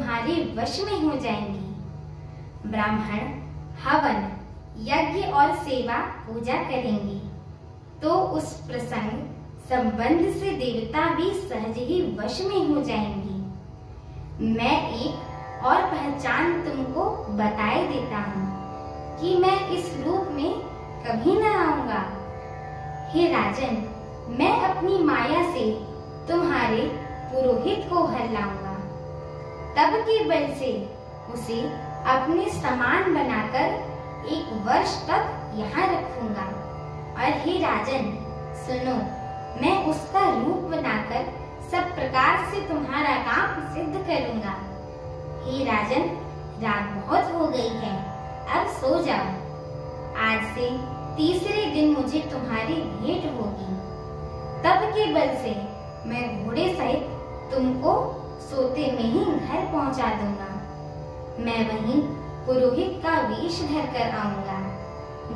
तुम्हारे वश में हो जाएंगी। ब्राह्मण हवन, यज्ञ और सेवा पूजा करेंगे तो उस प्रसंग संबंध से देवता भी सहज ही वश में हो जाएंगी। मैं एक और पहचान तुमको बताए देता हूँ कि मैं इस रूप में कभी न आऊंगा। हे राजन, मैं अपनी माया से तुम्हारे पुरोहित को हर लाऊंगा। तब के बल से उसे अपने समान बनाकर 1 वर्ष तक यहाँ रखूंगा। और हे राजन सुनो, मैं उसका रूप बनाकर सब प्रकार से तुम्हारा काम सिद्ध करूंगा। हे राजन, रात बहुत हो गई है, अब सो जाओ। आज से तीसरे दिन मुझे तुम्हारी भेंट होगी। तब के बल से मैं घोड़े सहित तुमको सोते में ही घर पहुंचा दूंगा। मैं वहीं पुरोहित का वेश धर कर आऊंगा।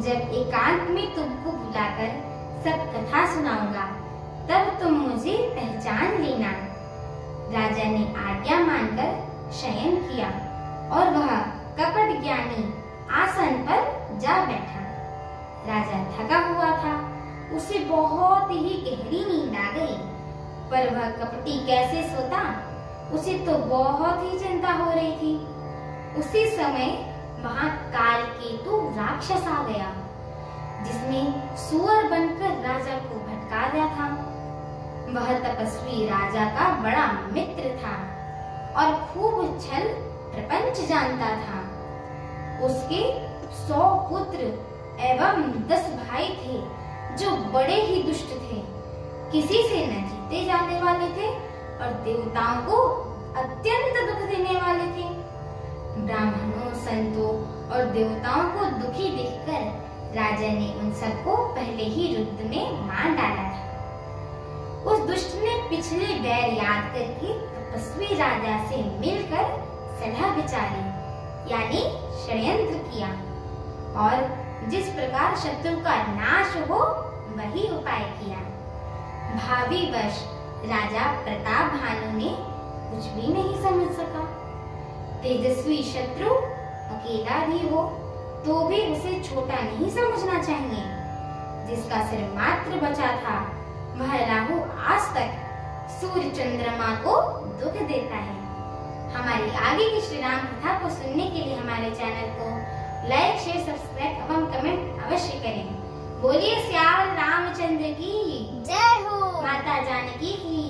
जब एकांत में तुमको बुलाकर सब कथा सुनाऊंगा, तब तुम मुझे पहचान लेना। राजा ने आज्ञा मानकर शयन किया और वह कपट ज्ञानी आसन पर जा बैठा। राजा थका हुआ था, उसे बहुत ही गहरी नींद आ गई, पर वह कपटी कैसे सोता, उसे तो बहुत ही चिंता हो रही थी। उसी समय वहां कालकेतु राक्षस आ गया, जिसने सुअर बनकर राजा को भटका दिया था। वह तपस्वी राजा का बड़ा मित्र था और खूब छल प्रपंच जानता था। उसके 100 पुत्र एवं 10 भाई थे, जो बड़े ही दुष्ट थे, किसी से न जीते जाने वाले थे और देवताओं को अत्यंत दुख देने वाले थे। ब्राह्मणों, संतों और देवताओं को दुखी देखकर राजा ने उन सबको पहले ही युद्ध में मार डाला था। उस दुष्ट ने पिछले बैर याद करके तपस्वी राजा से मिलकर सलाह विचारी, यानी षड्यंत्र किया और जिस प्रकार शत्रु का नाश हो वही उपाय किया। भावी वश राजा प्रताप भानु ने कुछ भी नहीं समझ सका। तेजस्वी शत्रु अकेला भी हो तो भी उसे छोटा नहीं समझना चाहिए। जिसका सिर मात्र बचा था, वह राहु आज तक सूर्य चंद्रमा को दुख देता है। हमारी आगे की श्री राम कथा को सुनने के लिए हमारे चैनल को लाइक, शेयर, सब्सक्राइब एवं कमेंट अवश्य करें। बोलिए सियावर रामचंद्र की जय हो, माता जानकी की।